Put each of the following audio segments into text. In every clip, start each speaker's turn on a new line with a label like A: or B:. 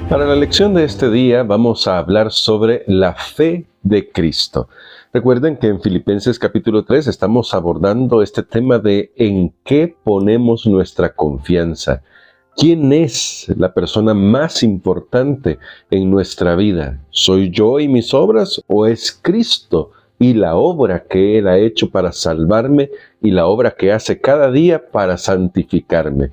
A: Para la lección de este día vamos a hablar sobre la fe de Cristo. Recuerden que en Filipenses capítulo 3 estamos abordando este tema de en qué ponemos nuestra confianza. ¿Quién es la persona más importante en nuestra vida? ¿Soy yo y mis obras o es Cristo y la obra que Él ha hecho para salvarme y la obra que hace cada día para santificarme?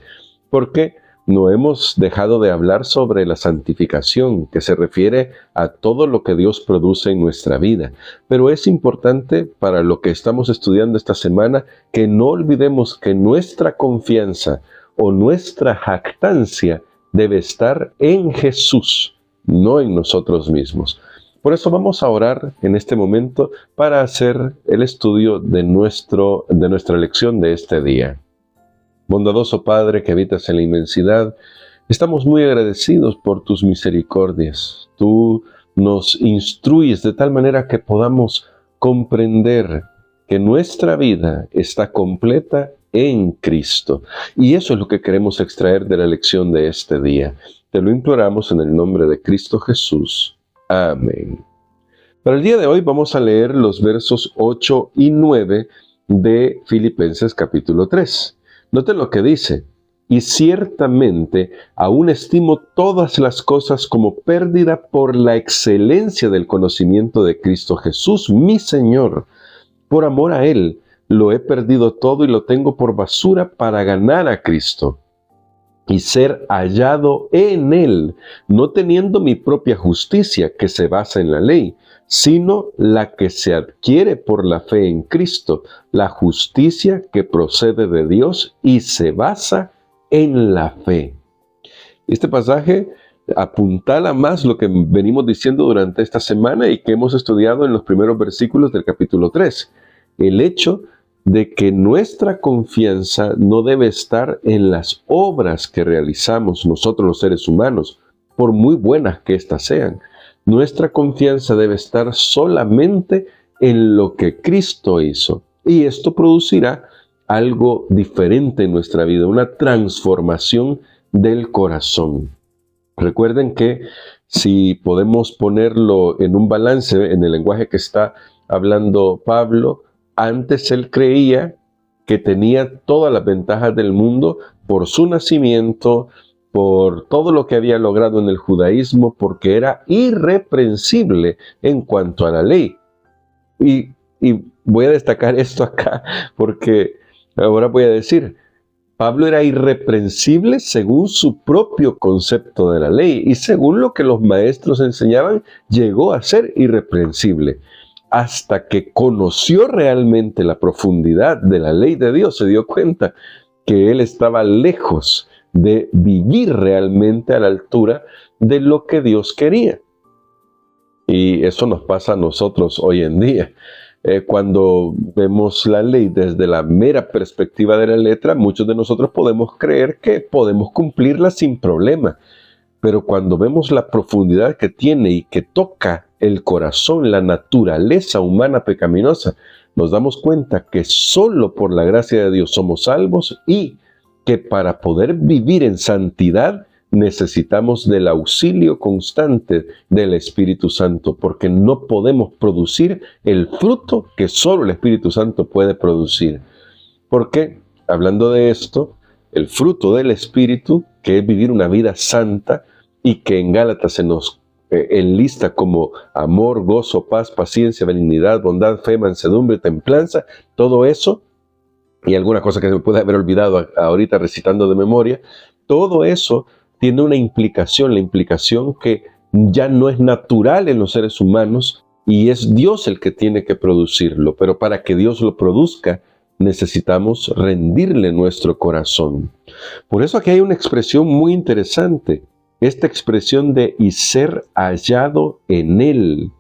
A: Porque no hemos dejado de hablar sobre la santificación, que se refiere a todo lo que Dios produce en nuestra vida. Pero es importante para lo que estamos estudiando esta semana que no olvidemos que nuestra confianza o nuestra jactancia debe estar en Jesús, no en nosotros mismos. Por eso vamos a orar en este momento para hacer el estudio de nuestra lección de este día. Bondadoso Padre que habitas en la inmensidad, estamos muy agradecidos por tus misericordias. Tú nos instruyes de tal manera que podamos comprender que nuestra vida está completa en Cristo. Y eso es lo que queremos extraer de la lección de este día. Te lo imploramos en el nombre de Cristo Jesús. Amén. Para el día de hoy vamos a leer los versos 8 y 9 de Filipenses capítulo 3. Noten lo que dice: y ciertamente aún estimo todas las cosas como pérdida por la excelencia del conocimiento de Cristo Jesús, mi Señor. Por amor a Él, lo he perdido todo y lo tengo por basura para ganar a Cristo y ser hallado en Él, no teniendo mi propia justicia que se basa en la ley, sino la que se adquiere por la fe en Cristo, la justicia que procede de Dios y se basa en la fe. Este pasaje apuntala más lo que venimos diciendo durante esta semana y que hemos estudiado en los primeros versículos del capítulo 3. El hecho de que nuestra confianza no debe estar en las obras que realizamos nosotros los seres humanos, por muy buenas que éstas sean. Nuestra confianza debe estar solamente en lo que Cristo hizo. Y esto producirá algo diferente en nuestra vida, una transformación del corazón. Recuerden que si podemos ponerlo en un balance, en el lenguaje que está hablando Pablo, antes él creía que tenía todas las ventajas del mundo por su nacimiento, por todo lo que había logrado en el judaísmo, porque era irreprensible en cuanto a la ley. Y voy a destacar esto acá, porque ahora voy a decir, Pablo era irreprensible según su propio concepto de la ley, y según lo que los maestros enseñaban, llegó a ser irreprensible. Hasta que conoció realmente la profundidad de la ley de Dios, se dio cuenta que él estaba lejos de vivir realmente a la altura de lo que Dios quería. Y eso nos pasa a nosotros hoy en día. Cuando vemos la ley desde la mera perspectiva de la letra, muchos de nosotros podemos creer que podemos cumplirla sin problema. Pero cuando vemos la profundidad que tiene y que toca el corazón, la naturaleza humana pecaminosa, nos damos cuenta que solo por la gracia de Dios somos salvos y que para poder vivir en santidad necesitamos del auxilio constante del Espíritu Santo, porque no podemos producir el fruto que solo el Espíritu Santo puede producir. Porque, hablando de esto, el fruto del Espíritu, que es vivir una vida santa, y que en Gálatas se nos enlista como amor, gozo, paz, paciencia, benignidad, bondad, fe, mansedumbre, templanza, todo eso, y alguna cosa que se me puede haber olvidado ahorita recitando de memoria, todo eso tiene una implicación, la implicación que ya no es natural en los seres humanos y es Dios el que tiene que producirlo, pero para que Dios lo produzca necesitamos rendirle nuestro corazón. Por eso aquí hay una expresión muy interesante, esta expresión de y ser hallado en Él.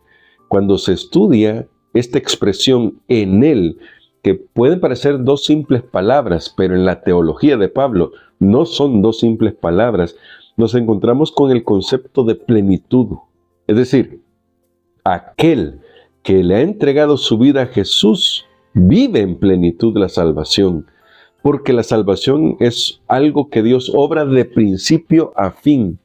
A: Cuando se estudia esta expresión en Él, que pueden parecer dos simples palabras, pero en la teología de Pablo no son dos simples palabras, nos encontramos con el concepto de plenitud. Es decir, aquel que le ha entregado su vida a Jesús vive en plenitud la salvación. porque la salvación es algo que Dios obra de principio a fin.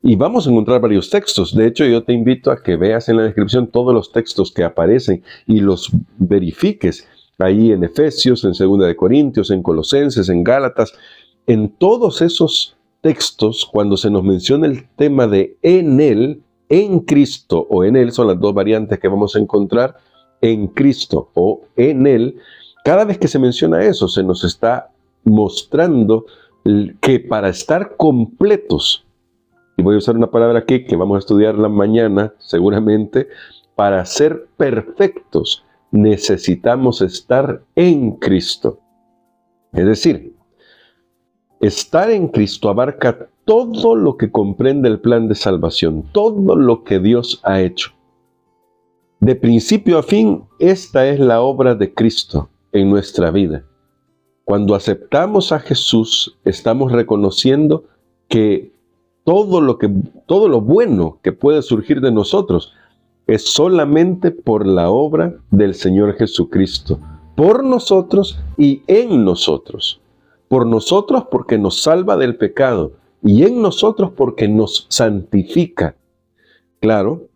A: Y vamos a encontrar varios textos. De hecho, yo te invito a que veas en la descripción todos los textos que aparecen y los verifiques ahí en Efesios, en 2 de Corintios, en Colosenses, en Gálatas. En todos esos textos, cuando se nos menciona el tema de en Él, en Cristo o en Él, son las dos variantes que vamos a encontrar, en Cristo o en Él, cada vez que se menciona eso, se nos está mostrando que para estar completos, y voy a usar una palabra aquí que vamos a estudiarla mañana seguramente, para ser perfectos necesitamos estar en Cristo. Es decir, estar en Cristo abarca todo lo que comprende el plan de salvación, todo lo que Dios ha hecho. De principio a fin, esta es la obra de Cristo en nuestra vida. Cuando aceptamos a Jesús, estamos reconociendo que todo lo bueno que puede surgir de nosotros es solamente por la obra del Señor Jesucristo, por nosotros y en nosotros. Por nosotros porque nos salva del pecado y en nosotros porque nos santifica. Claro,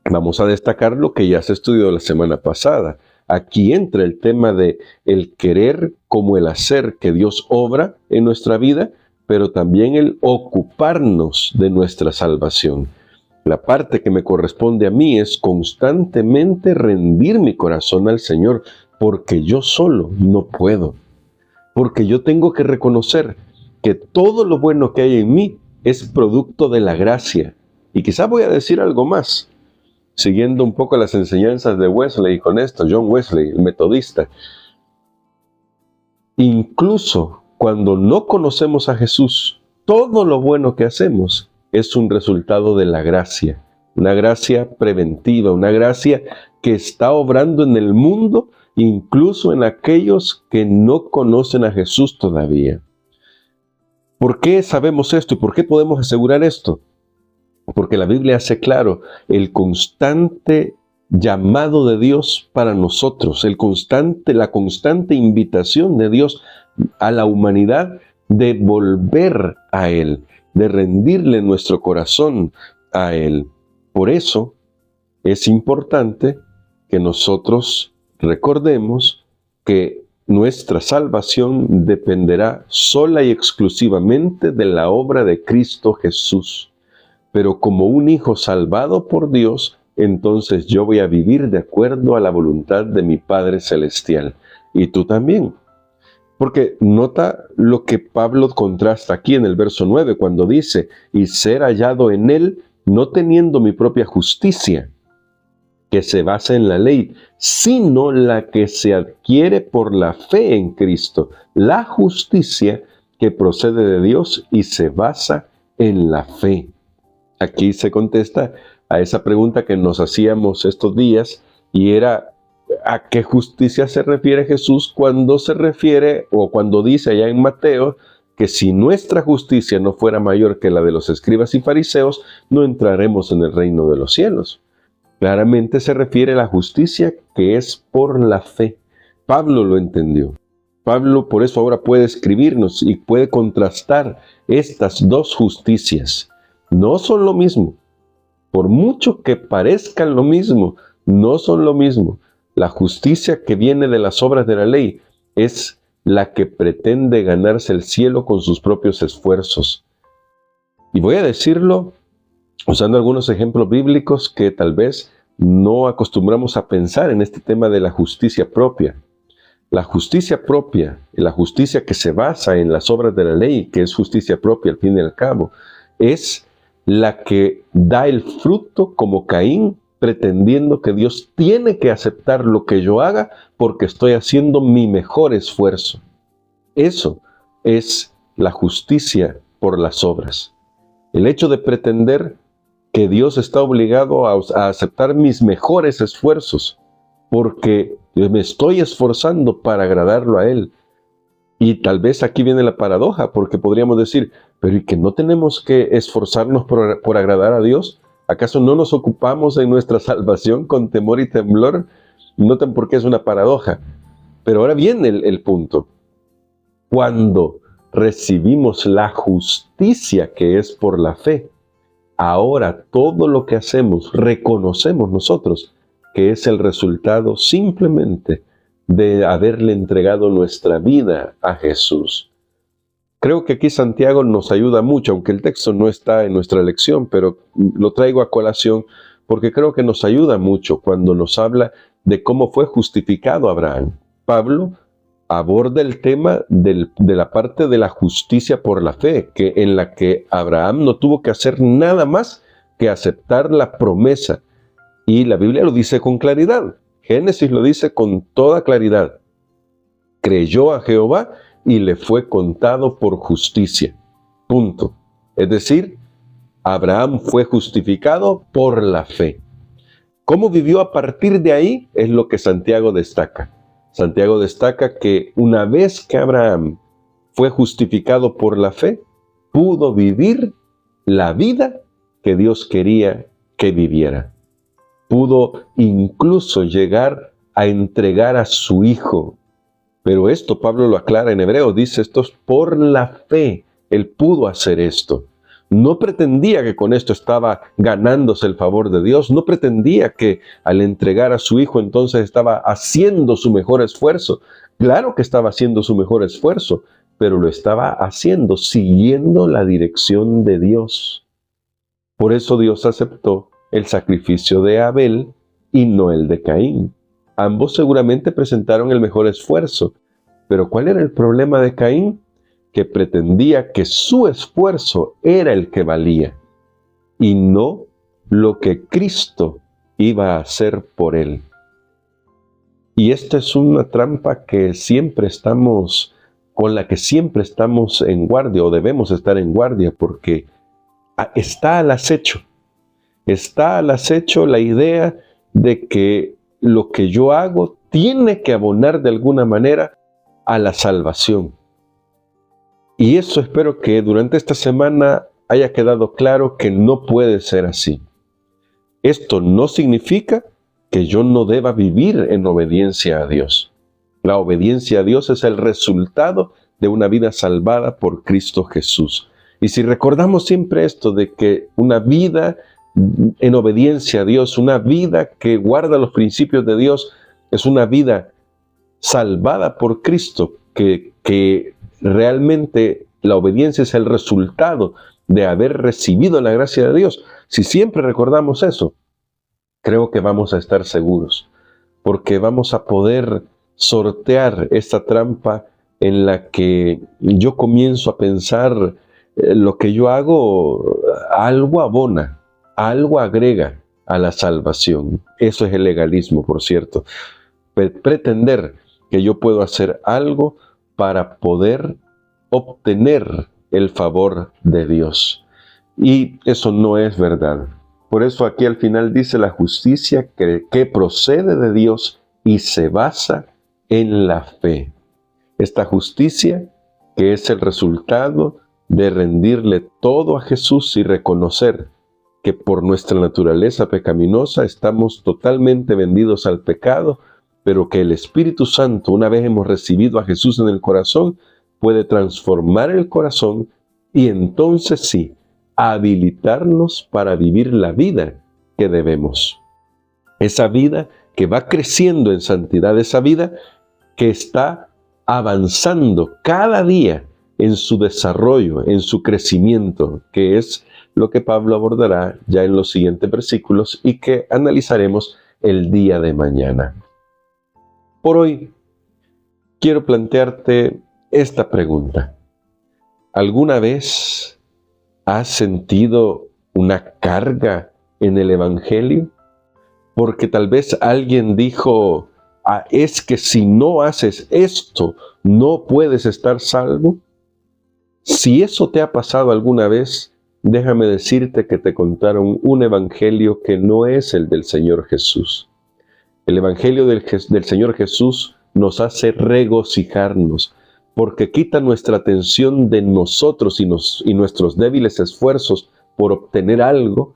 A: vamos a destacar lo que ya se estudió la semana pasada. Aquí entra el tema de el querer como el hacer que Dios obra en nuestra vida, pero también el ocuparnos de nuestra salvación. La parte que me corresponde a mí es constantemente rendir mi corazón al Señor, porque yo solo no puedo. Porque yo tengo que reconocer que todo lo bueno que hay en mí es producto de la gracia. Y quizás voy a decir algo más, siguiendo un poco las enseñanzas de Wesley, y con esto, John Wesley, el metodista. Incluso cuando no conocemos a Jesús, todo lo bueno que hacemos es un resultado de la gracia. Una gracia preventiva, una gracia que está obrando en el mundo, incluso en aquellos que no conocen a Jesús todavía. ¿Por qué sabemos esto y por qué podemos asegurar esto? Porque la Biblia hace claro el constante llamado de Dios para nosotros, la constante invitación de Dios a la humanidad de volver a Él, de rendirle nuestro corazón a Él. Por eso es importante que nosotros recordemos que nuestra salvación dependerá sola y exclusivamente de la obra de Cristo Jesús. Pero como un hijo salvado por Dios, entonces yo voy a vivir de acuerdo a la voluntad de mi Padre Celestial. Y tú también. Porque nota lo que Pablo contrasta aquí en el verso 9, cuando dice, y ser hallado en Él, no teniendo mi propia justicia, que se basa en la ley, sino la que se adquiere por la fe en Cristo, la justicia que procede de Dios y se basa en la fe. Aquí se contesta a esa pregunta que nos hacíamos estos días, y era, ¿a qué justicia se refiere Jesús cuando se refiere, o cuando dice allá en Mateo, que si nuestra justicia no fuera mayor que la de los escribas y fariseos, no entraremos en el reino de los cielos? Claramente se refiere a la justicia que es por la fe. Pablo lo entendió. Pablo por eso ahora puede escribirnos y puede contrastar estas dos justicias. No son lo mismo. Por mucho que parezcan lo mismo, no son lo mismo. La justicia que viene de las obras de la ley es la que pretende ganarse el cielo con sus propios esfuerzos. Y voy a decirlo usando algunos ejemplos bíblicos que tal vez no acostumbramos a pensar en este tema de la justicia propia. La justicia propia, la justicia que se basa en las obras de la ley, que es justicia propia al fin y al cabo, es la que da el fruto como Caín, pretendiendo que Dios tiene que aceptar lo que yo haga porque estoy haciendo mi mejor esfuerzo. Eso es la justicia por las obras. El hecho de pretender que Dios está obligado a aceptar mis mejores esfuerzos porque me estoy esforzando para agradarlo a Él. Y tal vez aquí viene la paradoja, porque podríamos decir, pero ¿y que no tenemos que esforzarnos por agradar a Dios? ¿Acaso no nos ocupamos en nuestra salvación con temor y temblor? Noten por qué es una paradoja. Pero ahora viene el punto. cuando recibimos la justicia que es por la fe, ahora todo lo que hacemos reconocemos nosotros que es el resultado simplemente de haberle entregado nuestra vida a Jesús. Creo que aquí Santiago nos ayuda mucho, aunque el texto no está en nuestra lección, pero lo traigo a colación porque creo que nos ayuda mucho cuando nos habla de cómo fue justificado Abraham. Pablo aborda el tema de la parte de la justicia por la fe, en la que Abraham no tuvo que hacer nada más que aceptar la promesa. Y la Biblia lo dice con claridad. Génesis lo dice con toda claridad. Creyó a Jehová y le fue contado por justicia. Punto. Es decir, Abraham fue justificado por la fe. ¿Cómo vivió a partir de ahí? Es lo que Santiago destaca. Santiago destaca que una vez que Abraham fue justificado por la fe, pudo vivir la vida que Dios quería que viviera. Pudo incluso llegar a entregar a su hijo. Pero esto Pablo lo aclara en Hebreos, dice esto es por la fe. Él pudo hacer esto. No pretendía que con esto estaba ganándose el favor de Dios. No pretendía que al entregar a su hijo entonces estaba haciendo su mejor esfuerzo. Claro que estaba haciendo su mejor esfuerzo, pero lo estaba haciendo siguiendo la dirección de Dios. Por eso Dios aceptó el sacrificio de Abel y no el de Caín. Ambos seguramente presentaron el mejor esfuerzo. Pero ¿cuál era el problema de Caín? Que pretendía que su esfuerzo era el que valía y no lo que Cristo iba a hacer por él. Y esta es una trampa que con la que siempre estamos en guardia o debemos estar en guardia porque está al acecho. Está al acecho la idea de que lo que yo hago tiene que abonar de alguna manera a la salvación. Y eso espero que durante esta semana haya quedado claro que no puede ser así. Esto no significa que yo no deba vivir en obediencia a Dios. La obediencia a Dios es el resultado de una vida salvada por Cristo Jesús. Y si recordamos siempre esto de que una vida en obediencia a Dios, una vida que guarda los principios de Dios, es una vida salvada por Cristo, que realmente la obediencia es el resultado de haber recibido la gracia de Dios. Si siempre recordamos eso, creo que vamos a estar seguros, porque vamos a poder sortear esta trampa en la que yo comienzo a pensar lo que yo hago, algo abona, algo agrega a la salvación. Eso es el legalismo, por cierto. Pretender que yo puedo hacer algo para poder obtener el favor de Dios. Y eso no es verdad. Por eso aquí al final dice la justicia que procede de Dios y se basa en la fe. Esta justicia que es el resultado de rendirle todo a Jesús y reconocer que por nuestra naturaleza pecaminosa estamos totalmente vendidos al pecado, pero que el Espíritu Santo, una vez hemos recibido a Jesús en el corazón, puede transformar el corazón y entonces sí, habilitarnos para vivir la vida que debemos. Esa vida que va creciendo en santidad, esa vida que está avanzando cada día en su desarrollo, en su crecimiento, que es lo que Pablo abordará ya en los siguientes versículos y que analizaremos el día de mañana. Por hoy, quiero plantearte esta pregunta. ¿Alguna vez has sentido una carga en el Evangelio? Porque tal vez alguien dijo, es que si no haces esto, no puedes estar salvo. Si eso te ha pasado alguna vez, déjame decirte que te contaron un evangelio que no es el del Señor Jesús. El evangelio del Señor Jesús nos hace regocijarnos, porque quita nuestra atención de nosotros y nuestros débiles esfuerzos por obtener algo,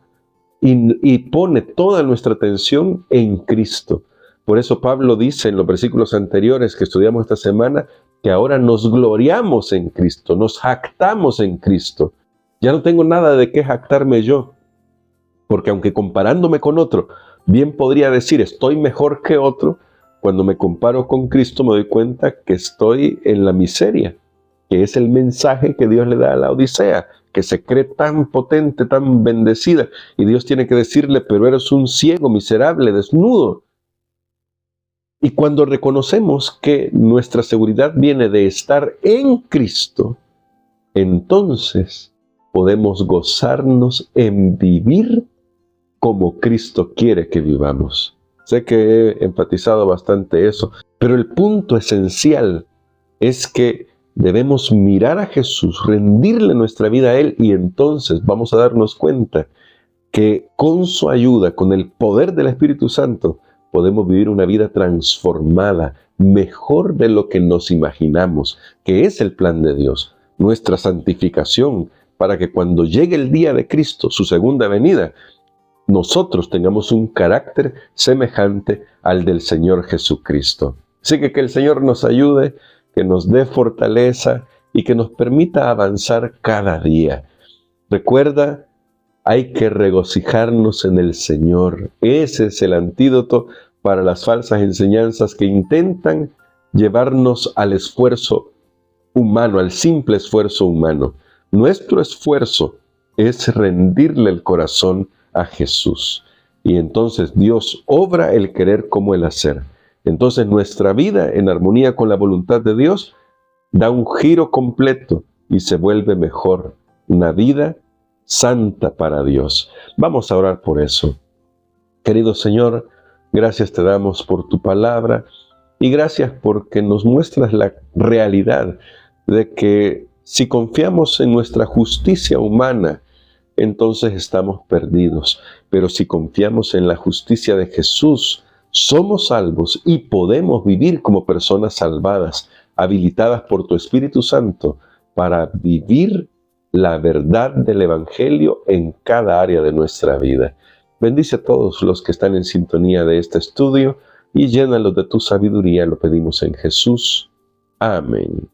A: y pone toda nuestra atención en Cristo. Por eso Pablo dice en los versículos anteriores que estudiamos esta semana, que ahora nos gloriamos en Cristo, nos jactamos en Cristo. Ya no tengo nada de qué jactarme yo, porque aunque comparándome con otro, bien podría decir estoy mejor que otro, cuando me comparo con Cristo me doy cuenta que estoy en la miseria, que es el mensaje que Dios le da a la Odisea, que se cree tan potente, tan bendecida, y Dios tiene que decirle, pero eres un ciego, miserable, desnudo. Y cuando reconocemos que nuestra seguridad viene de estar en Cristo, entonces podemos gozarnos en vivir como Cristo quiere que vivamos. Sé que he enfatizado bastante eso, pero el punto esencial es que debemos mirar a Jesús, rendirle nuestra vida a Él, y entonces vamos a darnos cuenta que con su ayuda, con el poder del Espíritu Santo, podemos vivir una vida transformada, mejor de lo que nos imaginamos, que es el plan de Dios, nuestra santificación, para que cuando llegue el día de Cristo, su segunda venida, nosotros tengamos un carácter semejante al del Señor Jesucristo. Así que el Señor nos ayude, que nos dé fortaleza y que nos permita avanzar cada día. Recuerda, hay que regocijarnos en el Señor. Ese es el antídoto para las falsas enseñanzas que intentan llevarnos al esfuerzo humano, al simple esfuerzo humano. Nuestro esfuerzo es rendirle el corazón a Jesús. Y entonces Dios obra el querer como el hacer. Entonces nuestra vida en armonía con la voluntad de Dios da un giro completo y se vuelve mejor. Una vida santa para Dios. Vamos a orar por eso. Querido Señor, gracias te damos por tu palabra y gracias porque nos muestras la realidad de que si confiamos en nuestra justicia humana, entonces estamos perdidos. Pero si confiamos en la justicia de Jesús, somos salvos y podemos vivir como personas salvadas, habilitadas por tu Espíritu Santo para vivir la verdad del Evangelio en cada área de nuestra vida. Bendice a todos los que están en sintonía de este estudio y llénalos de tu sabiduría, lo pedimos en Jesús. Amén.